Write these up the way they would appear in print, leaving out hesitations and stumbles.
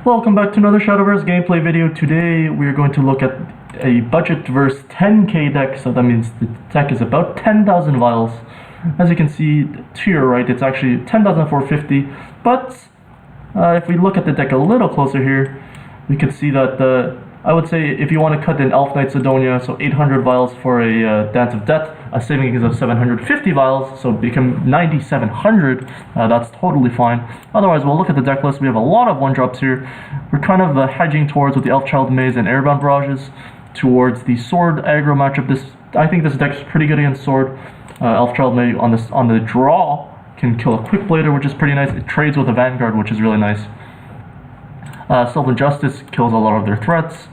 Welcome back to another Shadowverse gameplay video. Today we are going to look at a BudgetVerse 10K deck, so that means the deck is about 10,000 vials. As you can see to your right, it's actually 10,450, but if we look at the deck a little closer here, we can see that I would say if you want to cut in Elf Knight Sidonia, so 800 vials for a Dance of Death, a savings of 750 vials, so become 9,700, that's totally fine. Otherwise, we'll look at the deck list. We have a lot of one-drops here. We're kind of hedging towards with the Elfchild Maze and Airbound Barrages towards the Sword aggro matchup. I think this deck is pretty good against Sword. Elfchild Maze on the draw can kill a Quick Blader, which is pretty nice. It trades with a Vanguard, which is really nice. Sylvan Justice kills a lot of their threats.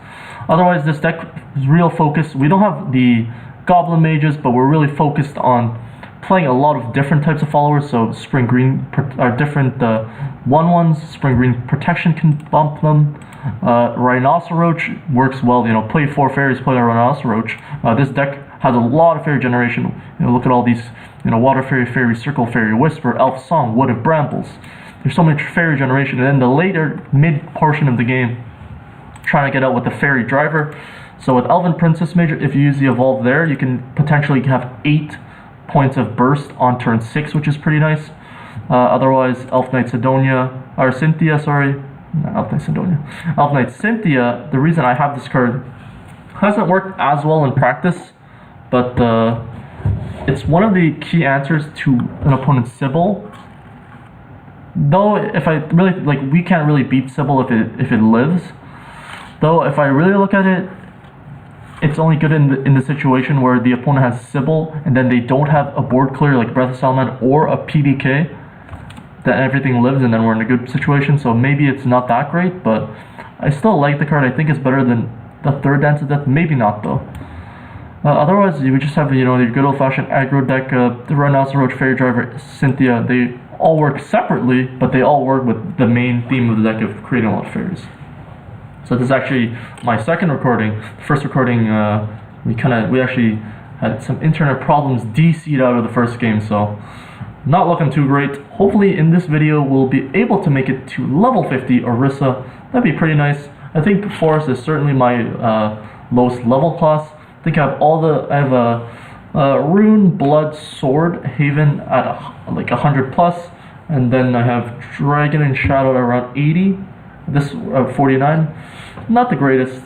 Otherwise, this deck is real focus. We don't have the Goblin Mages, but we're really focused on playing a lot of different types of followers. So Spring Green are different 1/1s. Spring Green Protection can bump them. Rhinoceroach works well. You know, play 4 fairies, play a Rhinoceroach. This deck has a lot of fairy generation. You know, look at all these. You know, Water Fairy, Fairy Circle, Fairy Whisper, Elf Song, Wood of Brambles. There's so much fairy generation, and then the later mid portion of the game, trying to get out with the fairy driver. So with Elven Princess Major, if you use the evolve there, you can potentially have 8 points of burst on turn 6, which is pretty nice. Otherwise, Elf Knight Sidonia, or Cynthia, sorry, not Elf Knight Sidonia. Elf Knight Cynthia, the reason I have this card hasn't worked as well in practice, but it's one of the key answers to an opponent's Sybil. Though, if I really, like, we can't really beat Sybil if it lives. Though, if I really look at it, it's only good in the situation where the opponent has Sybil and then they don't have a board clear like Breath of Salaman or a PDK, that everything lives and then we're in a good situation. So maybe it's not that great, but I still like the card. I think it's better than the third Dance of Death. Maybe not though. Otherwise, you would just have, you know, your good old-fashioned aggro deck, the Rhinoceroach, Fairy Driver, Cynthia. They all work separately, but they all work with the main theme of the deck of creating a lot of fairies. So this is actually my second recording. The first recording, we actually had some internet problems DC'd out of the first game, so not looking too great. Hopefully in this video we'll be able to make it to level 50 Orisa. That'd be pretty nice. I think Forest is certainly my lowest level class. I think I have a Rune, Blood, Sword, Haven at like 100 plus, and then I have Dragon and Shadow at around 80. This 49, not the greatest.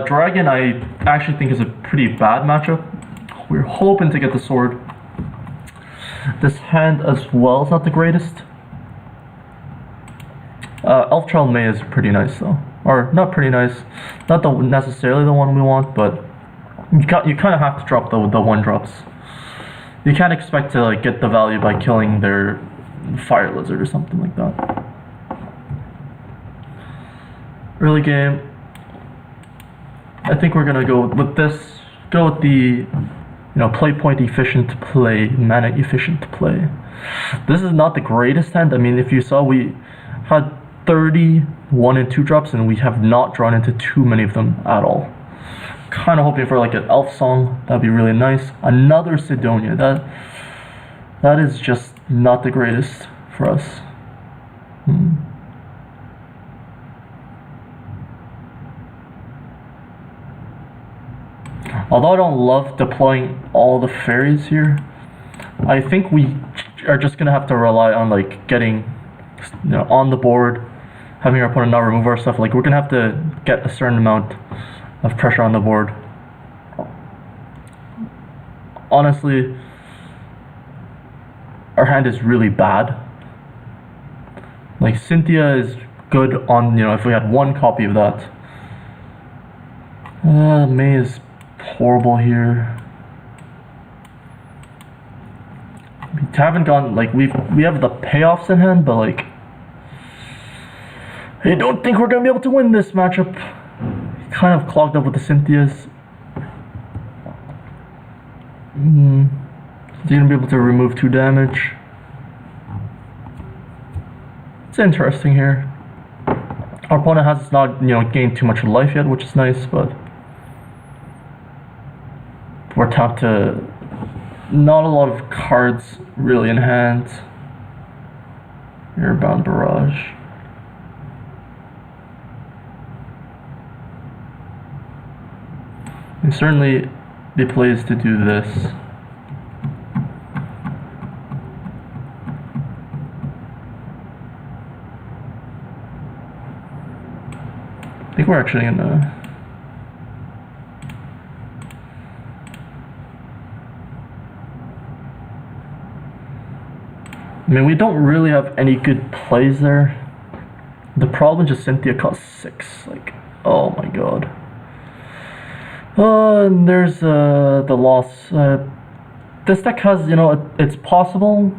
Dragon I actually think is a pretty bad matchup. We're hoping to get the Sword. This hand as well is not the greatest. Elfchild May is pretty nice though, or not pretty nice, not necessarily the one we want, but you kind of have to drop the one drops. You can't expect to like get the value by killing their Fire Lizard or something like that. Early game, I think we're gonna go with this. Go with the, you know, play point efficient play, mana efficient play. This is not the greatest hand. I mean, if you saw, we had 30 1 and 2 drops, and we have not drawn into too many of them at all. Kind of hoping for like an Elf Song. That'd be really nice. Another Sidonia. That is just not the greatest for us. Although I don't love deploying all the fairies here, I think we are just gonna have to rely on like getting, you know, on the board, having our opponent not remove our stuff. Like, we're gonna have to get a certain amount of pressure on the board. Honestly, our hand is really bad. Like, Cynthia is good on, you know, if we had one copy of that. May is horrible here. We haven't gone, like, we have the payoffs in hand, but like, I don't think we're gonna be able to win this matchup. Kind of clogged up with the Cynthias. Is he gonna be able to remove 2 damage? It's interesting here. Our opponent has not, you know, gained too much life yet, which is nice, but we're tapped to not a lot of cards really in hand. Airbound barrage. And certainly the play is to do this. I think we're actually gonna I mean, we don't really have any good plays there. The problem is just Cynthia costs 6. Like, oh my god. And there's the loss. This deck has, you know, it's possible.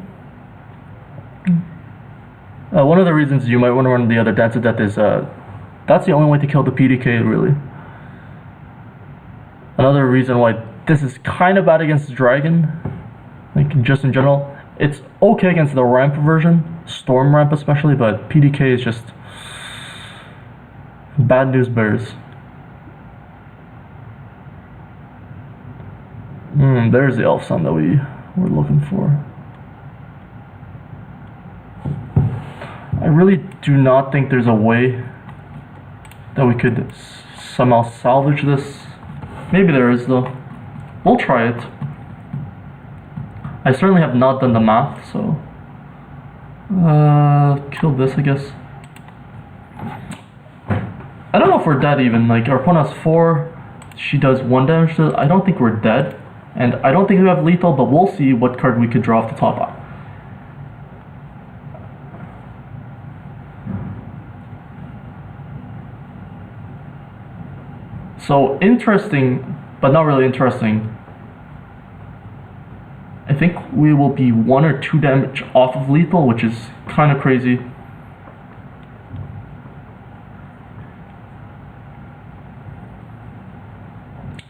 One of the reasons you might want to run the other Dance of Death is that's the only way to kill the PDK, really. Another reason why this is kind of bad against the Dragon, like just in general. It's okay against the ramp version, Storm Ramp especially, but PDK is just bad news bears. There's the Elf Sun that we were looking for. I really do not think there's a way that we could somehow salvage this. Maybe there is though. We'll try it. I certainly have not done the math, so kill this, I guess. I don't know if we're dead even. Like, our opponent has 4, she does 1 damage to it. I don't think we're dead, and I don't think we have lethal, but we'll see what card we could draw off the top. So interesting, but not really interesting. I think we will be 1 or 2 damage off of lethal, which is kind of crazy.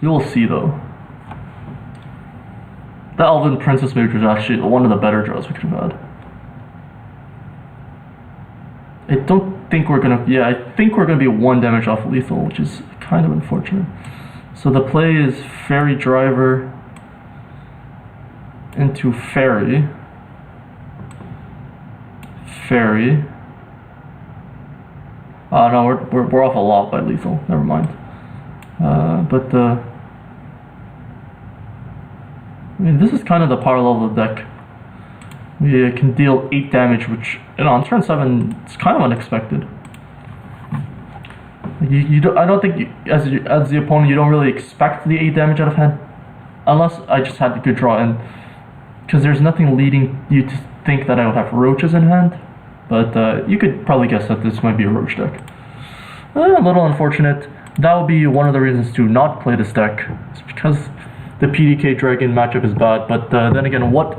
We will see though. The Elven Princess Mage was actually one of the better draws we could have had. I don't think we're gonna, yeah, I think we're gonna be 1 damage off lethal, which is kind of unfortunate. So the play is Fairy Driver into Fairy. Fairy. No, we're off a lot by lethal. Never mind. I mean, this is kind of the power level of the deck. We can deal 8 damage, which, you know, on turn 7, it's kind of unexpected. I don't think, as the opponent, you don't really expect the 8 damage out of hand, unless I just had a good draw, and because there's nothing leading you to think that I would have roaches in hand, but you could probably guess that this might be a roach deck. A little unfortunate. That would be one of the reasons to not play this deck. It's because the PDK Dragon matchup is bad, but then again, what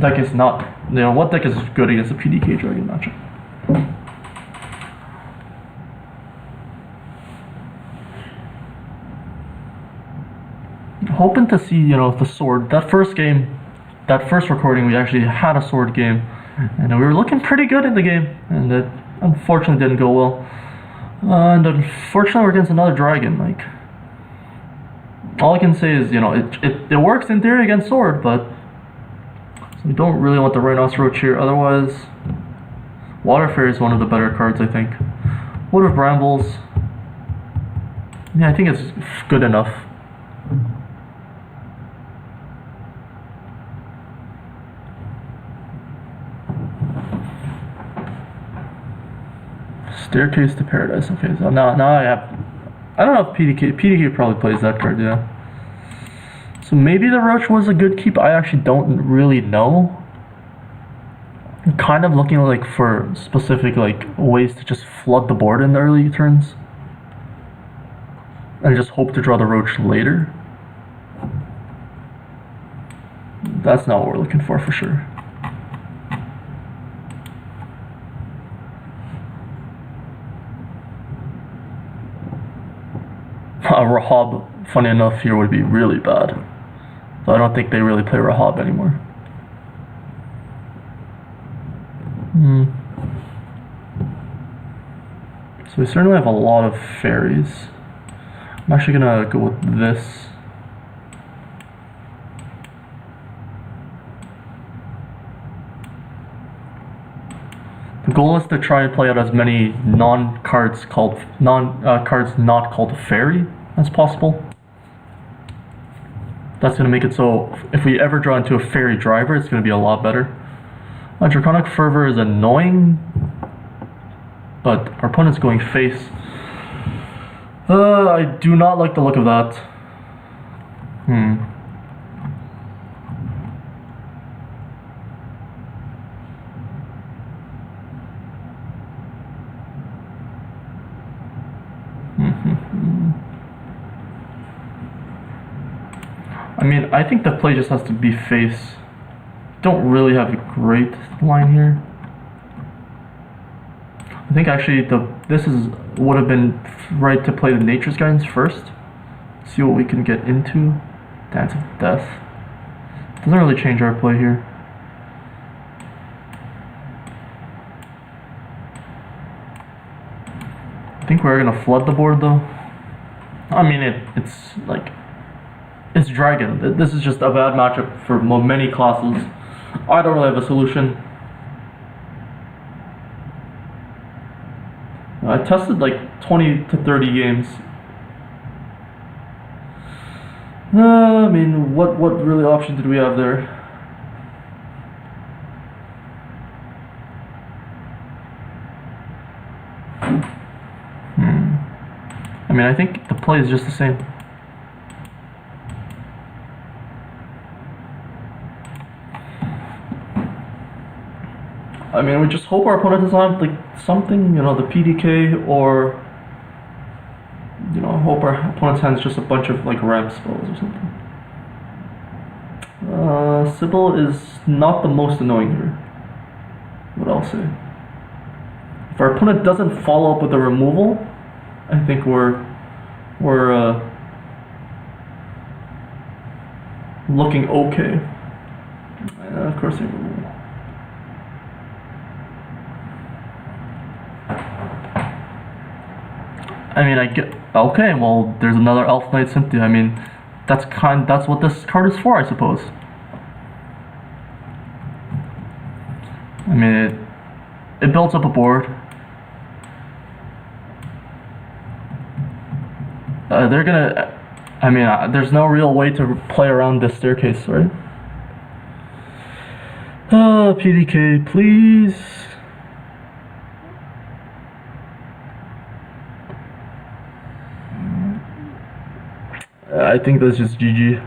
deck is not, you know, what deck is good against the PDK Dragon matchup? Hoping to see, you know, the sword. That first game, that first recording, we actually had a sword game, and we were looking pretty good in the game, and it unfortunately didn't go well. And unfortunately, we're against another dragon. Like, all I can say is, you know, it works in theory against sword, but so we don't really want the Rhinoceros here. Otherwise, Water Fairy is one of the better cards, I think. Wood of Brambles, yeah, I think it's good enough. Staircase to Paradise. Okay, so now I have, I don't know if PDK probably plays that card, yeah. So maybe the Roach was a good keep. I actually don't really know. I'm kind of looking like for specific like ways to just flood the board in the early turns, and just hope to draw the Roach later. That's not what we're looking for sure. Rahab, funny enough, here would be really bad. So I don't think they really play Rahab anymore. So we certainly have a lot of fairies. I'm actually gonna go with this. goal is to try and play out as many cards not called fairy as possible. That's going to make it so if we ever draw into a fairy driver, it's going to be a lot better. Draconic Fervor is annoying, but our opponent's going face. I do not like the look of that. I mean, I think the play just has to be face. Don't really have a great line here. I think actually would have been right to play the Nature's Guidance first. See what we can get into. Dance of Death. Doesn't really change our play here. I think we're gonna flood the board though. I mean, it's like, it's Dragon. This is just a bad matchup for many classes. I don't really have a solution. I tested like 20 to 30 games. I mean, what really option did we have there? I mean, I think the play is just the same. I mean, we just hope our opponent doesn't have like something, you know, the PDK, or, you know, hope our opponent's hand's just a bunch of like ramp spells or something. Sybil is not the most annoying here, what I'll say. If our opponent doesn't follow up with a removal, I think we're looking okay. And of course they remove. I mean, I get, okay, well, there's another Elf Knight Cynthia. I mean, that's what this card is for, I suppose. I mean, it builds up a board. They're gonna, I mean, there's no real way to play around this staircase, right? PDK, please. I think that's just GG.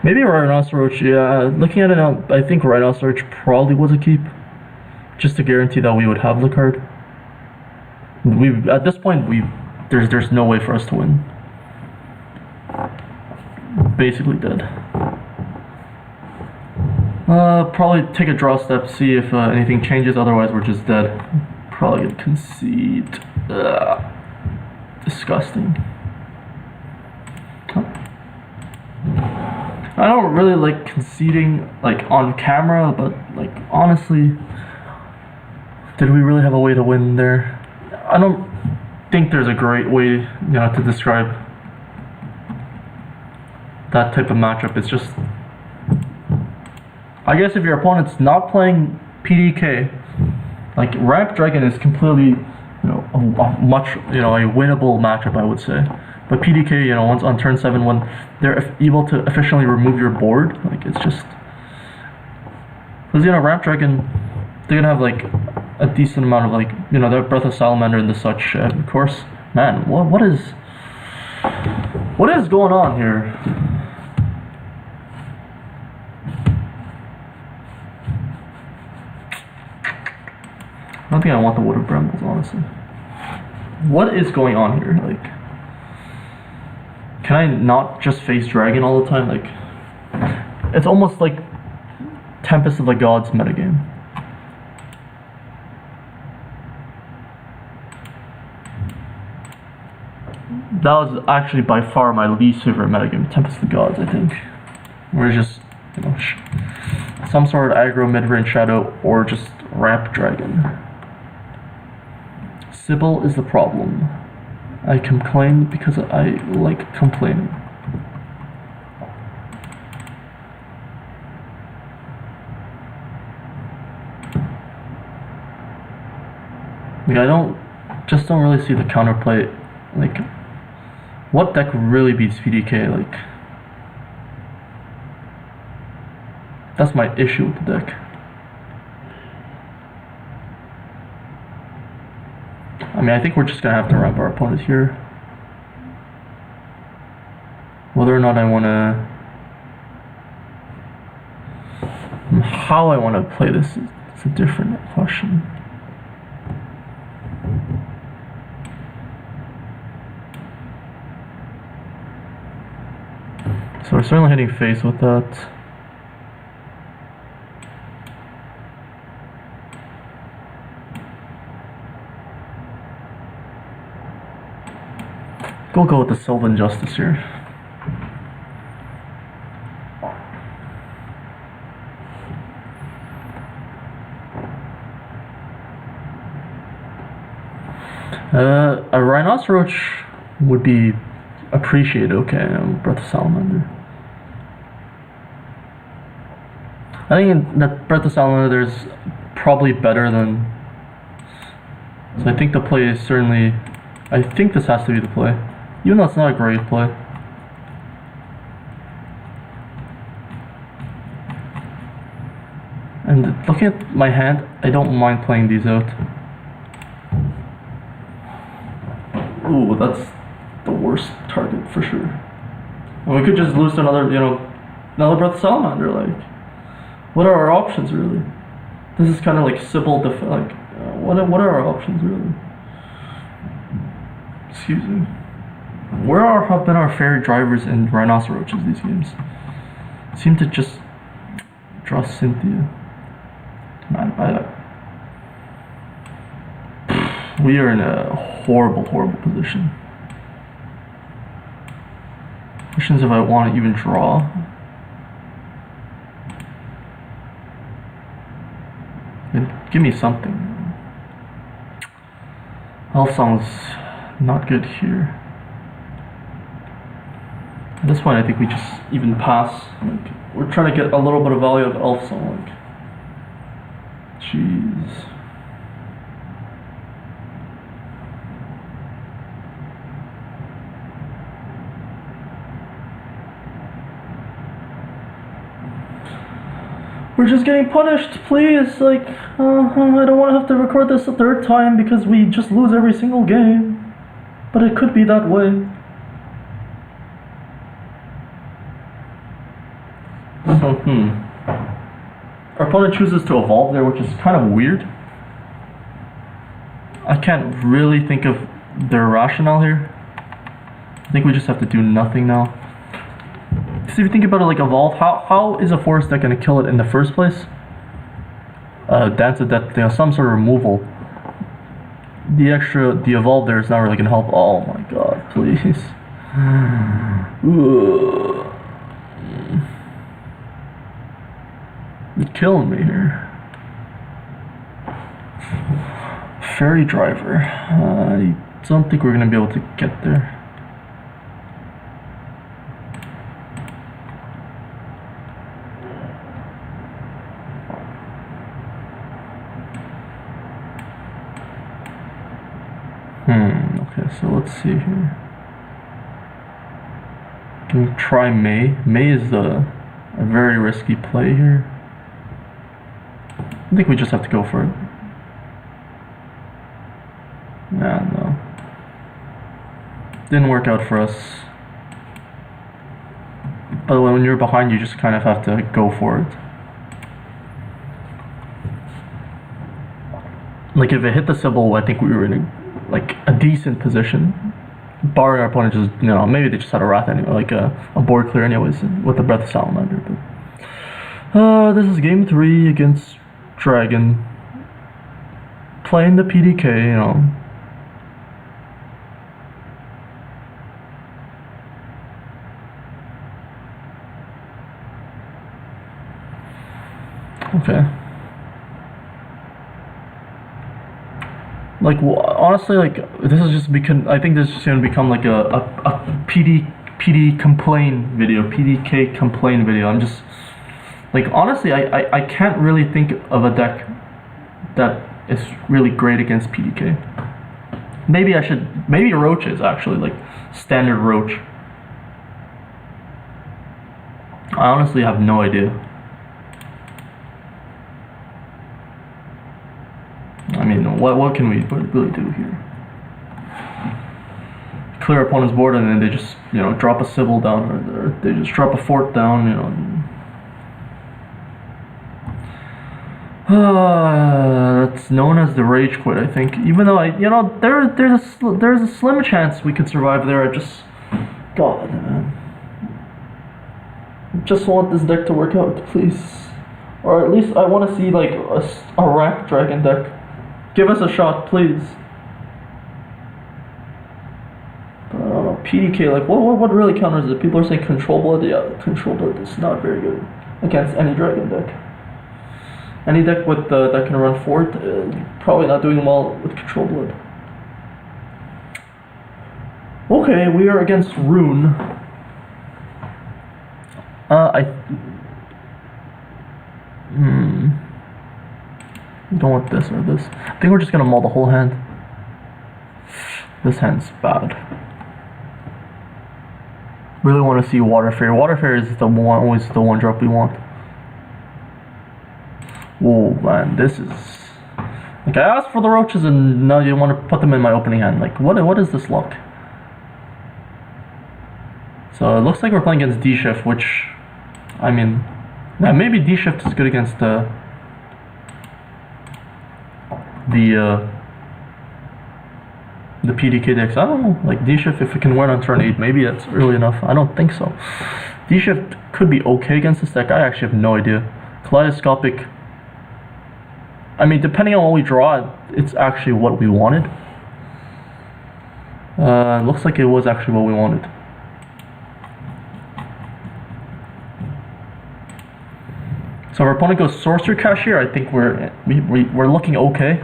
Maybe Rhinoceros, yeah. Looking at it now, I think Rhinoceros probably was a keep, just to guarantee that we would have the card. At this point, there's no way for us to win. Basically dead. Probably take a draw step, see if anything changes. Otherwise, we're just dead. Probably gonna concede. Disgusting. I don't really like conceding like on camera, but like honestly, did we really have a way to win there? I don't think there's a great way, you know, to describe that type of matchup. It's just, I guess if your opponent's not playing PDK, like Ramp Dragon is completely, you know, a winnable matchup, I would say. But PDK, you know, once on turn 7, when they're able to efficiently remove your board, like it's just, because, you know, Ramp Dragon, they're gonna have like a decent amount of like, you know, their Breath of Salamander and the such. Of course, man, what is going on here? I don't think I want the Wood of Brambles, honestly. What is going on here? Like, can I not just face Dragon all the time? Like, it's almost like Tempest of the Gods metagame. That was actually by far my least favorite metagame, Tempest of the Gods, I think. Where it's just, you know, some sort of aggro mid-range shadow or just Ramp Dragon. Sybil is the problem. I complain because I like complaining. Like, just don't really see the counterplay. Like, what deck really beats PDK? Like, that's my issue with the deck. I mean, I think we're just gonna have to ramp our opponent here. Whether or not I wanna... How I wanna play this is a different question. So we're certainly hitting face with that. We'll go with the Sylvan Justice here. A Rhinoceros would be appreciated, okay, Breath of Salamander. I think that Breath of Salamander is probably better than... So I think the play is certainly... I think this has to be the play. Even though it's not a great play. And looking at my hand, I don't mind playing these out. Ooh, that's the worst target for sure. And we could just lose to another, another Breath of Salamander. Like, what are our options really? This is kind of like simple. Like, what are our options really? Excuse me. Where have been our fairy drivers and rhinoceroses these games? Seem to just draw Cynthia. Man, we are in a horrible position. Questions if I want to even draw. Give me something. Elf Song's not good here. At this point, I think we just even pass. Like, we're trying to get a little bit of value of Elf Song. Like, jeez. We're just getting punished, please. Like, I don't want to have to record this a third time because we just lose every single game. But it could be that way. Our opponent chooses to evolve there, which is kind of weird. I can't really think of their rationale here. I think we just have to do nothing now. So if you think about it, like evolve, how is a forest deck gonna kill it in the first place? Dance of Death, some sort of removal. The evolve there is not really gonna help. Oh my god, please. You're killing me here. Fairy Driver. I don't think we're gonna be able to get there. Okay, so let's see here. Can we try May? May is a very risky play here. I think we just have to go for it. Nah, no. Didn't work out for us. By the way, when you're behind, you just kind of have to go for it. Like, if it hit the Sybil, I think we were in a decent position. Barring our opponent just, maybe they just had a Wrath anyway, like a board clear anyways, with the Breath of Salamander. But this is game 3 against Dragon. Playing the PDK, Okay. Like, honestly, like, this is just because I think this is going to become like a PD complain video, PDK complain video. I'm just, like, honestly, I can't really think of a deck that is really great against PDK. Maybe I should, maybe roaches actually, like standard roach. I honestly have no idea. I mean, what can we really do here? Clear opponent's board and then they just, you know, drop a civil down, or they just drop a fort down, you know. That's known as the rage quit, I think. Even though there's a slim chance we could survive there. I just, God, man, just want this deck to work out, please. Or at least I want to see like a ranked dragon deck. Give us a shot, please. But I don't know, PDK, like what really counters it? People are saying control blood. Yeah, control blood is not very good against any dragon deck. Any deck with that can run fort, probably not doing well with control blood. Okay, we are against Rune. Don't want this or this. I think we're just gonna mull the whole hand. This hand's bad. Really want to see Water Fairy. Water Fairy is always the one drop we want. Whoa, man, this is like I asked for the roaches and now you want to put them in my opening hand. Like, what is this luck? So it looks like we're playing against D-Shift, which, I mean, yeah, maybe D-Shift is good against the PDK decks. I don't know, like D-Shift, if it can win on turn 8, maybe that's early enough. I don't think so. D-Shift could be okay against this deck. I actually have no idea. Kaleidoscopic, I mean, depending on what we draw, it's actually what we wanted. Looks like it was actually what we wanted. So if our opponent goes Sorcery Cache here, I think we're looking okay.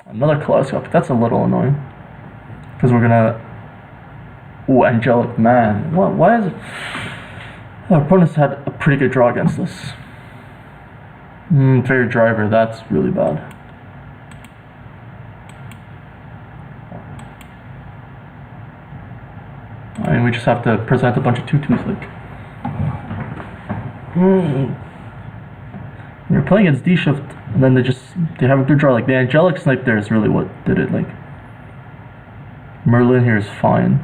Another Kaleidoscope. That's a little annoying. Because we're gonna... Ooh, Angelic Man. What? Why is it... Our opponent's had a pretty good draw against us. Fairy Driver. That's really bad. I mean, we just have to present a bunch of 2/2s, like... When you're playing against D-Shift, and then they have a good draw. Like, the Angelic Snipe there is really what did it, like... Merlin here is fine.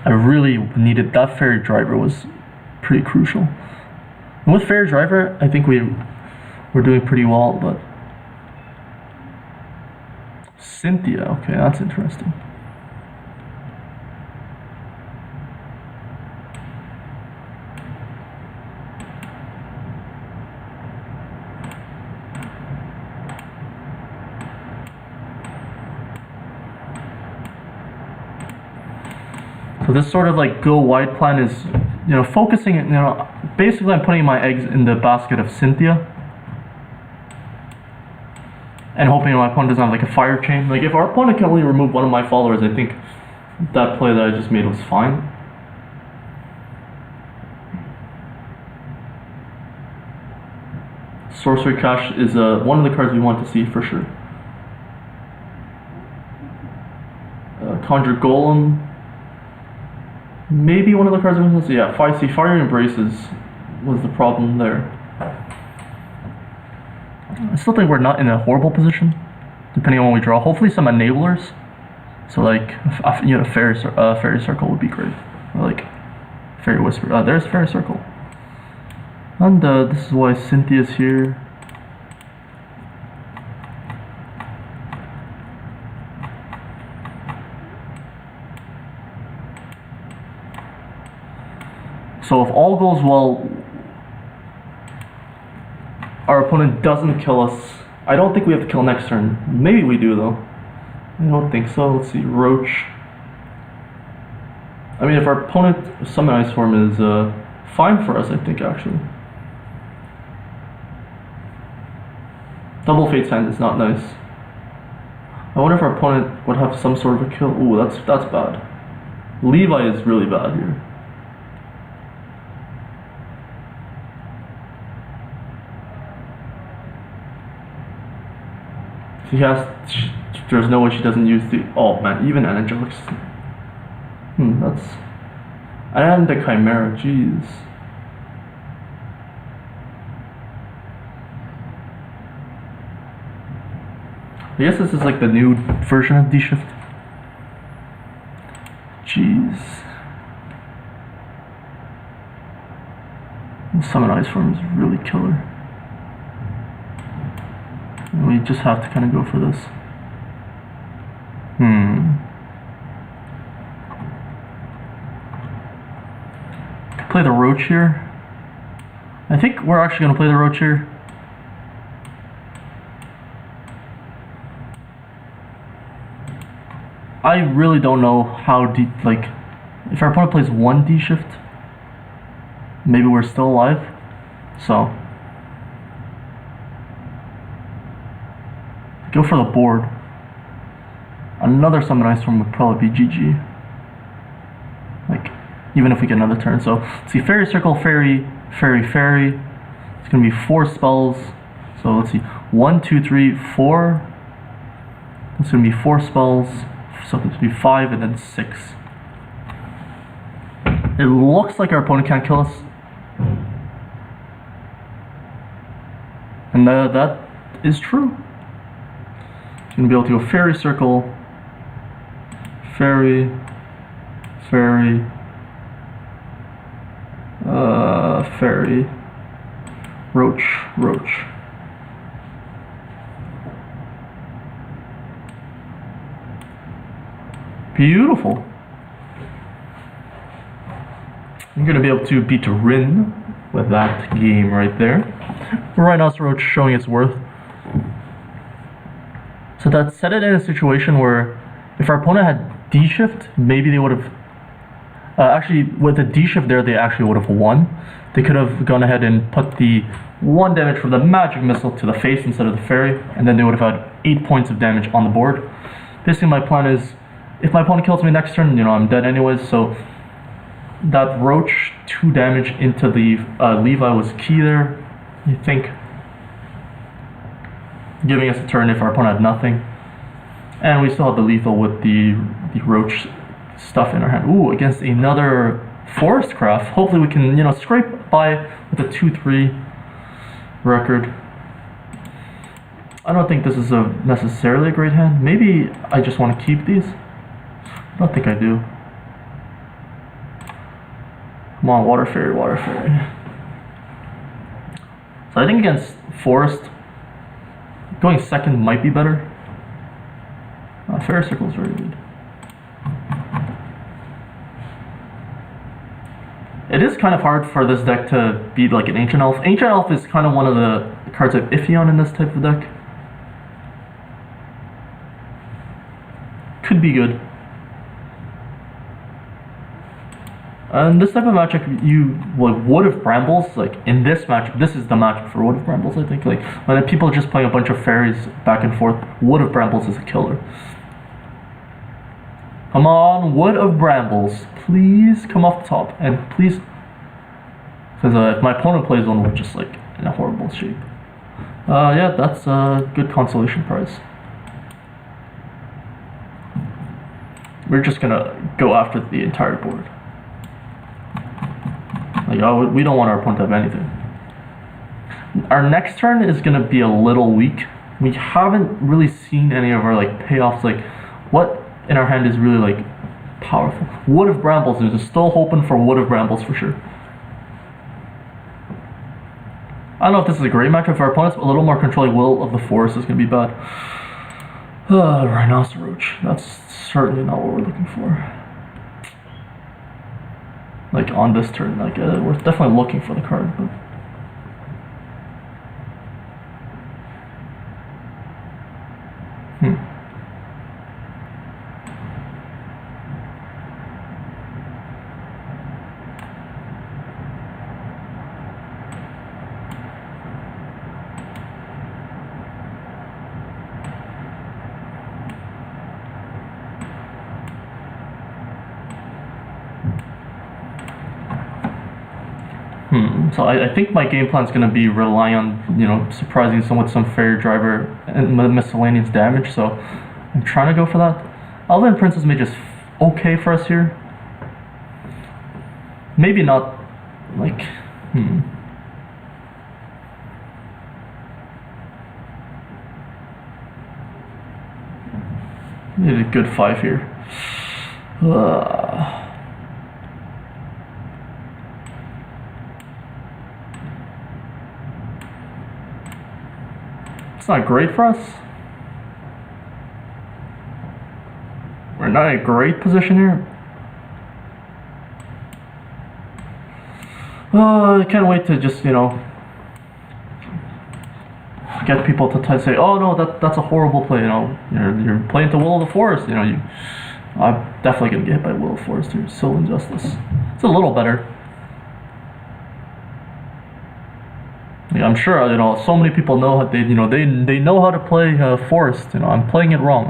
I really needed... That Fairy Driver was pretty crucial. And with Fairy Driver, I think we're doing pretty well, but... Cynthia, okay, that's interesting. So this sort of like go wide plan is, you know, focusing, you know, basically I'm putting my eggs in the basket of Cynthia. And hoping my opponent doesn't have like a fire chain. Like if our opponent can only remove one of my followers, I think that play that I just made was fine. Sorcery Cache is one of the cards we want to see for sure. Conjure Golem. Maybe one of the cards we want to see. Yeah, Fire Embraces was the problem there. I still think we're not in a horrible position, depending on what we draw. Hopefully some enablers. So like, you know, Fairy Circle would be great. Or like, Fairy Whisper. There's Fairy Circle. And this is why Cynthia's here. So if all goes well, our opponent doesn't kill us. I don't think we have to kill next turn. Maybe we do though. I don't think so. Let's see, Roach. I mean, if our opponent Summon Ice Form is fine for us, I think actually. Double Fate's Hand is not nice. I wonder if our opponent would have some sort of a kill. Ooh, that's bad. Levi is really bad here. She has. There's no way she doesn't use the. Oh man, even Angelic's. That's. And the Chimera, jeez. I guess this is like the new version of D-Shift. Jeez. Summon Ice Form is really killer. And we just have to kind of go for this. Play the Roach here. I think we're actually going to play the Roach here. I really don't know how deep, like, if our opponent plays one D-Shift, maybe we're still alive. So, go for the board. Another Summon Ice Storm would probably be GG. Like, even if we get another turn. So, let's see, Fairy Circle, Fairy, Fairy, Fairy. It's going to be 4 spells. So, let's see, 1, 2, 3, 4. It's going to be 4 spells. So, it's going to be 5 and then 6. It looks like our opponent can't kill us. And that is true. It's going to be able to go Fairy Circle, Fairy, Fairy, Fairy, Roach, Roach. Beautiful. I'm going to be able to beat Rin with that game right there. Rhinoceros showing its worth. So that set it in a situation where if our opponent had D-Shift, maybe they would have... actually, with the D-Shift there, they actually would have won. They could have gone ahead and put the 1 damage from the magic missile to the face instead of the fairy, and then they would have had 8 points of damage on the board. Basically, my plan is, if my opponent kills me next turn, you know, I'm dead anyways, so that Roach 2 damage into the Levi was key there, I think. Giving us a turn if our opponent had nothing. And we still have the lethal with the Roach stuff in our hand. Ooh, against another Forest Craft. Hopefully we can, you know, scrape by with a 2-3 record. I don't think this is necessarily a great hand. Maybe I just want to keep these. I don't think I do. Come on, Water Fairy, Water Fairy. So I think against Forest, going second might be better. Fairy Circle is very good. It is kind of hard for this deck to beat like an Ancient Elf. Ancient Elf is kind of one of the cards I'm iffy on in this type of deck. Could be good. In this type of matchup, you like Wood of Brambles. Like in this matchup, this is the matchup for Wood of Brambles. I think like when people just playing a bunch of fairies back and forth, Wood of Brambles is a killer. Come on, Wood of Brambles, please come off the top, and please, because if my opponent plays one, we're just like in a horrible shape. Yeah, that's a good consolation prize. We're just gonna go after the entire board. Like, oh, we don't want our opponent to have anything. Our next turn is gonna be a little weak. We haven't really seen any of our like payoffs. Like, what in our hand is really like powerful? Wood of Brambles. There's still hoping for Wood of Brambles for sure. I don't know if this is a great matchup for our opponents, but a little more controlling Will of the Forest is gonna be bad. Rhinoceros. That's certainly not what we're looking for. Like on this turn, like we're definitely looking for the card, but So I think my game plan is going to be relying on, you know, surprising someone with some fairy driver and miscellaneous damage. So I'm trying to go for that. Elven Princess Mage is okay for us here. Maybe not, like, Maybe a good 5 here. It's not great for us. We're not in a great position here. I can't wait to just, you know, get people to say, oh no, that's a horrible play, you know, you're playing to Will of the Forest, you know, I'm definitely gonna get hit by Will of the Forest here. Soul Injustice. It's a little better. Yeah, I'm sure, you know, so many people know how they know how to play Forest, you know, I'm playing it wrong.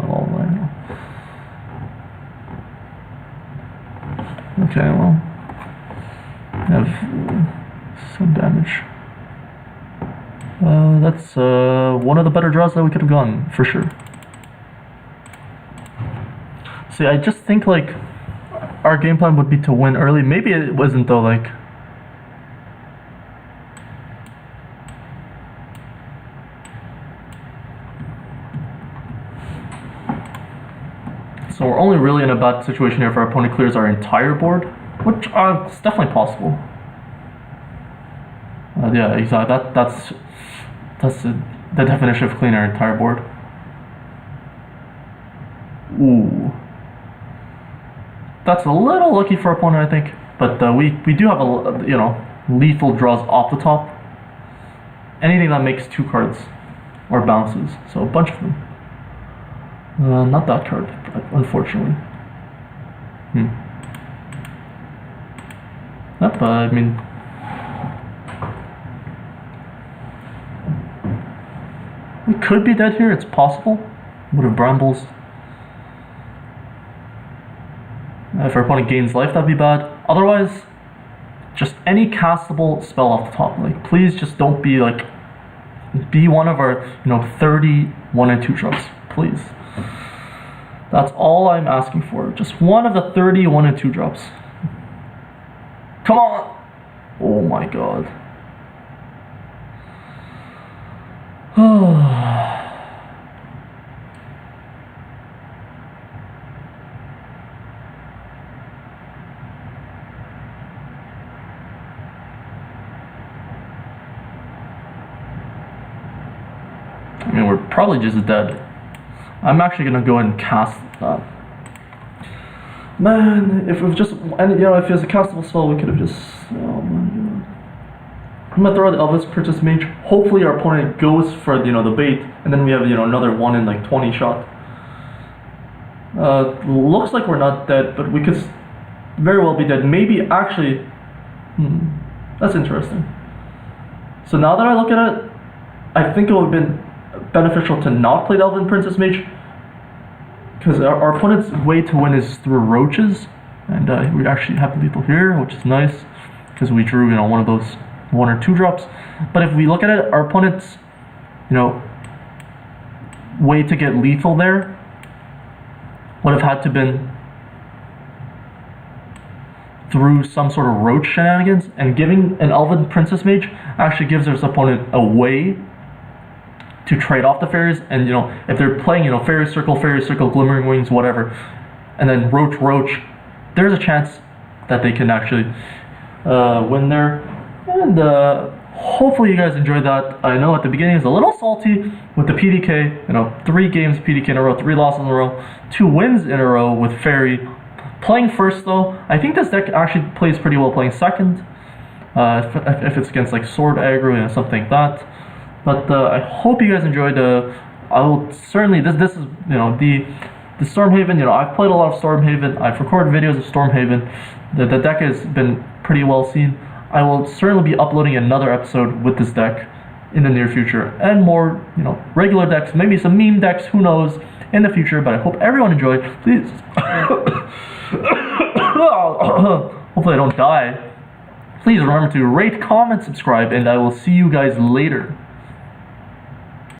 Okay, well, I have some damage. That's one of the better draws that we could have gotten, for sure. See, I just think, like, our game plan would be to win early. Maybe it wasn't, though, like... So we're only really in a bad situation here if our opponent clears our entire board, which is definitely possible. Yeah, exactly. That's the definition of clearing our entire board. Ooh, that's a little lucky for our opponent, I think. But we do have lethal draws off the top. Anything that makes 2 cards or bounces, so a bunch of them. Not that card, unfortunately. Yep, I mean... we could be dead here, it's possible. Would have brambles. If our opponent gains life, that'd be bad. Otherwise, just any castable spell off the top. Like, please just don't be like... be one of our, 30 1 and 2 drops. Please. That's all I'm asking for. Just one of the 30 1 and 2 drops. Come on! Oh my god. I mean, we're probably just dead. I'm actually gonna go ahead and cast that. Man, if it was just, and if it was a castable spell, we could have just, oh my god. I'm gonna throw out the Elvis Princess Mage. Hopefully our opponent goes for, the bait, and then we have, another 1 in like 20 shot. Looks like we're not dead, but we could very well be dead. Maybe, actually, that's interesting. So now that I look at it, I think it would have been beneficial to not play the Elven Princess Mage, because our opponent's way to win is through roaches, and we actually have lethal here, which is nice, because we drew, one of those 1 or 2 drops. But if we look at it, our opponent's, way to get lethal there would have had to been through some sort of roach shenanigans, and giving an Elven Princess Mage actually gives our opponent a way to trade off the fairies, and if they're playing fairy circle, glimmering wings, whatever, and then roach, there's a chance that they can actually win there. And hopefully you guys enjoyed that. I know at the beginning it was a little salty with the PDK, 3 games PDK in a row, 3 losses in a row, 2 wins in a row with fairy. Playing first though, I think this deck actually plays pretty well playing second, if it's against like sword aggro, something like that. But I hope you guys enjoyed. I will certainly, this is, the Stormhaven, I've played a lot of Stormhaven. I've recorded videos of Stormhaven. The deck has been pretty well seen. I will certainly be uploading another episode with this deck in the near future, and more, regular decks, maybe some meme decks, who knows, in the future. But I hope everyone enjoyed. Please, hopefully I don't die. Please remember to rate, comment, subscribe, and I will see you guys later.